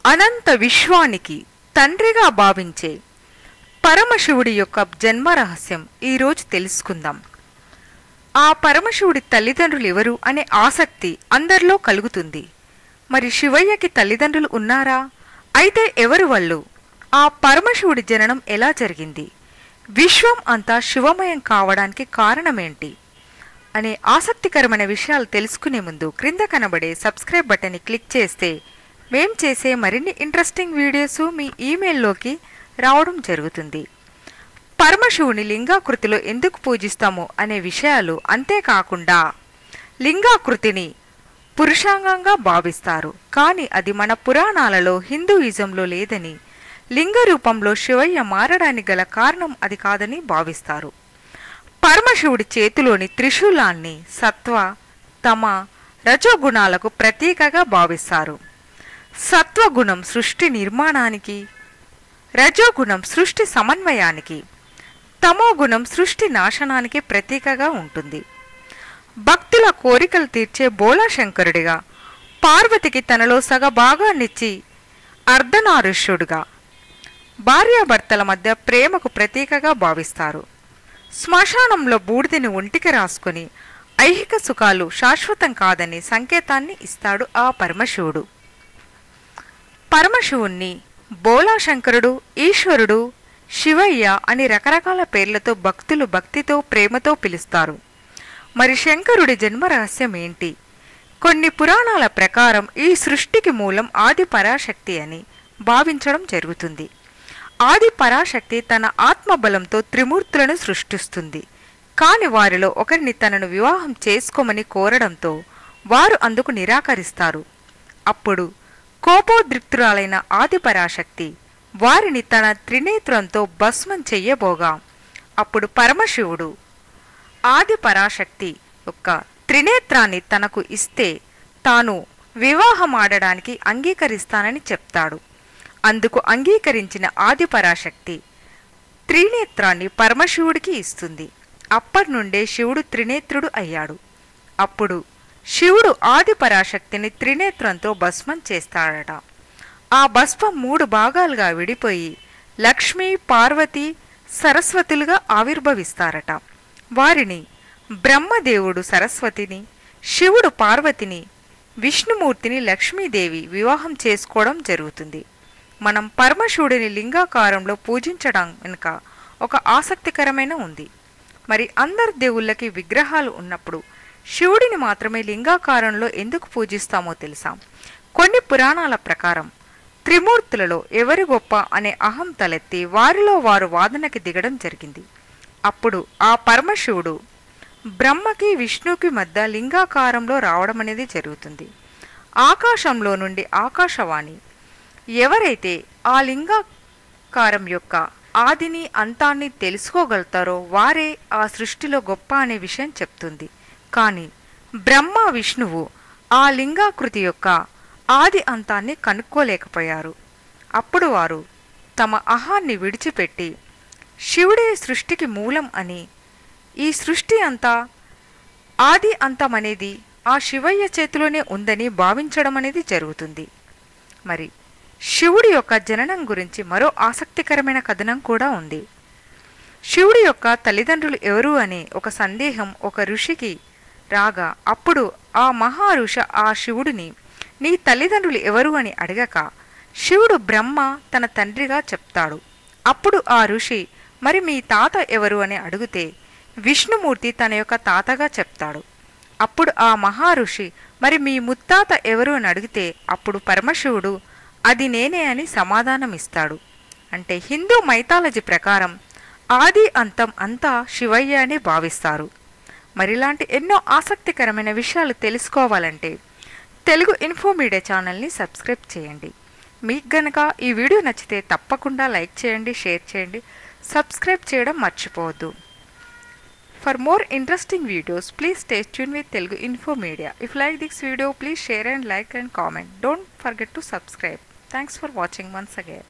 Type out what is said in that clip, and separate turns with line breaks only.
అనంత విశ్వానికి తండ్రిగా భావించే పరమశివుడి యొక్క జన్మ రహస్యం ఈరోజు తెలుసుకుందాం. ఆ పరమశివుడి తల్లిదండ్రులు ఎవరు అనే ఆసక్తి అందరిలో కలుగుతుంది. మరి శివయ్యకి తల్లిదండ్రులు ఉన్నారా? అయితే ఎవరు వాళ్ళు? ఆ పరమశివుడి జననం ఎలా జరిగింది? విశ్వం అంతా శివమయం కావడానికి కారణమేంటి అనే ఆసక్తికరమైన విషయాలు తెలుసుకునే ముందు క్రింద కనబడే సబ్స్క్రైబ్ బటన్ని క్లిక్ చేస్తే మేం చేసే మరిన్ని ఇంట్రెస్టింగ్ వీడియోస్ మీ ఈమెయిల్లోకి రావడం జరుగుతుంది. పరమశివుని లింగాకృతిలో ఎందుకు పూజిస్తామో అనే విషయాలు, అంతేకాకుండా లింగాకృతిని పురుషాంగంగా భావిస్తారు. కానీ అది మన పురాణాలలో హిందూయిజంలో లేదని, లింగ రూపంలో శివయ్య మారడానికి గల కారణం అది కాదని భావిస్తారు. పరమశివుడి చేతిలోని త్రిశూలాన్ని సత్వ, తమ, రజోగుణాలకు ప్రతీకగా భావిస్తారు. సత్వగుణం సృష్టి నిర్మాణానికి, రజోగుణం సృష్టి సమన్వయానికి, తమోగుణం సృష్టి నాశనానికి ప్రతీకగా ఉంటుంది. భక్తుల కోరికలు తీర్చే బోళాశంకరుడిగా, పార్వతికి తనలో సగభాగాన్నిచ్చి అర్ధనారీశ్వరుడుగా, భార్యాభర్తల మధ్య ప్రేమకు ప్రతీకగా భావిస్తారు. శ్మశానంలో బూడిదని ఒంటికి రాసుకుని ఐహిక సుఖాలు శాశ్వతం కాదని సంకేతాన్ని ఇస్తాడు ఆ పరమశివుడు. పరమశివుణ్ణి బోళాశంకరుడు, ఈశ్వరుడు, శివయ్య అని రకరకాల పేర్లతో భక్తులు భక్తితో ప్రేమతో పిలుస్తారు. మరి శంకరుడి జన్మ రహస్యం ఏంటి? కొన్ని పురాణాల ప్రకారం ఈ సృష్టికి మూలం ఆది పరాశక్తి అని భావించడం జరుగుతుంది. ఆది పరాశక్తి తన ఆత్మబలంతో త్రిమూర్తులను సృష్టిస్తుంది. కాని వారిలో ఒకరిని తనను వివాహం చేసుకోమని కోరడంతో వారు అందుకు నిరాకరిస్తారు. అప్పుడు కోపోద్రిక్తురాలైన ఆది పరాశక్తి వారిని తన త్రినేత్రంతో భస్మం చెయ్యబోగా, అప్పుడు పరమశివుడు ఆది పరాశక్తి యొక్క త్రినేత్రాన్ని తనకు ఇస్తే తాను వివాహమాడడానికి అంగీకరిస్తానని చెప్తాడు. అందుకు అంగీకరించిన ఆది పరాశక్తి త్రినేత్రాన్ని పరమశివుడికి ఇస్తుంది. అప్పటి నుండే శివుడు త్రినేత్రుడు అయ్యాడు. అప్పుడు శివుడు ఆది పరాశక్తిని త్రినేత్రంతో భస్మం చేస్తాడట. ఆ భస్మం 3 భాగాలుగా విడిపోయి లక్ష్మీ, పార్వతి, సరస్వతులుగా ఆవిర్భవిస్తారట. వారిని బ్రహ్మదేవుడు సరస్వతిని, శివుడు పార్వతిని, విష్ణుమూర్తిని లక్ష్మీదేవి వివాహం చేసుకోవడం జరుగుతుంది. మనం పరమశివుడిని లింగాకారంలో పూజించడం వెనుక ఒక ఆసక్తికరమైన ఉంది. మరి అందరు దేవుళ్ళకి విగ్రహాలు ఉన్నప్పుడు శివుడిని మాత్రమే లింగాకారంలో ఎందుకు పూజిస్తామో తెలుసా? కొన్ని పురాణాల ప్రకారం త్రిమూర్తులలో ఎవరి గొప్ప అనే అహం తలెత్తి వారిలో వారు వాదనకి దిగడం జరిగింది. అప్పుడు ఆ పరమశివుడు బ్రహ్మకి, విష్ణుకి మధ్య లింగాకారంలో రావడం అనేది జరుగుతుంది. ఆకాశంలో నుండి ఆకాశవాణి ఎవరైతే ఆ లింగాకారం యొక్క ఆదిని అంతాన్ని తెలుసుకోగలుగుతారో వారే ఆ సృష్టిలో గొప్ప అనే విషయం చెప్తుంది. కానీ బ్రహ్మ, విష్ణువు ఆ లింగాకృతి యొక్క ఆది అంతాన్ని కనుక్కోలేకపోయారు. అప్పుడు వారు తమ అహాన్ని విడిచిపెట్టి శివుడే సృష్టికి మూలం అని, ఈ సృష్టి అంతా ఆది అంతం అనేది ఆ శివయ్య చేతిలోనే ఉందని భావించడం అనేది జరుగుతుంది. మరి శివుడి యొక్క జననం గురించి మరో ఆసక్తికరమైన కథనం కూడా ఉంది. శివుడి యొక్క తల్లిదండ్రులు ఎవరు అనే ఒక సందేహం ఒక ఋషికి రాగా, అప్పుడు ఆ మహారుష ఆ శివుడిని నీ తల్లిదండ్రులు ఎవరు అని అడగక శివుడు బ్రహ్మ తన తండ్రిగా చెప్తాడు. అప్పుడు ఆ ఋషి మరి మీ తాత ఎవరు అని అడిగితే విష్ణుమూర్తి తన యొక్క తాతగా చెప్తాడు. అప్పుడు ఆ మహారుషి మరి మీ ముత్తాత ఎవరు అని అడిగితే అప్పుడు పరమశివుడు అది నేనే అని సమాధానం ఇస్తాడు. అంటే హిందూ మైథాలజీ ప్రకారం ఆది అంతం అంతా శివయ్య అని భావిస్తారు. మరిలాంటి ఎన్నో ఆసక్తికరమైన విషయాలు తెలుసుకోవాలంటే తెలుగు ఇన్ఫో మీడియా ఛానల్ని సబ్స్క్రైబ్ చేయండి. మీకు గనక ఈ వీడియో నచ్చితే తప్పకుండా లైక్ చేయండి, షేర్ చేయండి, సబ్స్క్రైబ్ చేయడం మర్చిపోవద్దు. For more interesting videos please stay tune with Telugu Info Media. If you like this video, please share and like and comment. Don't forget to subscribe. Thanks for watching once again.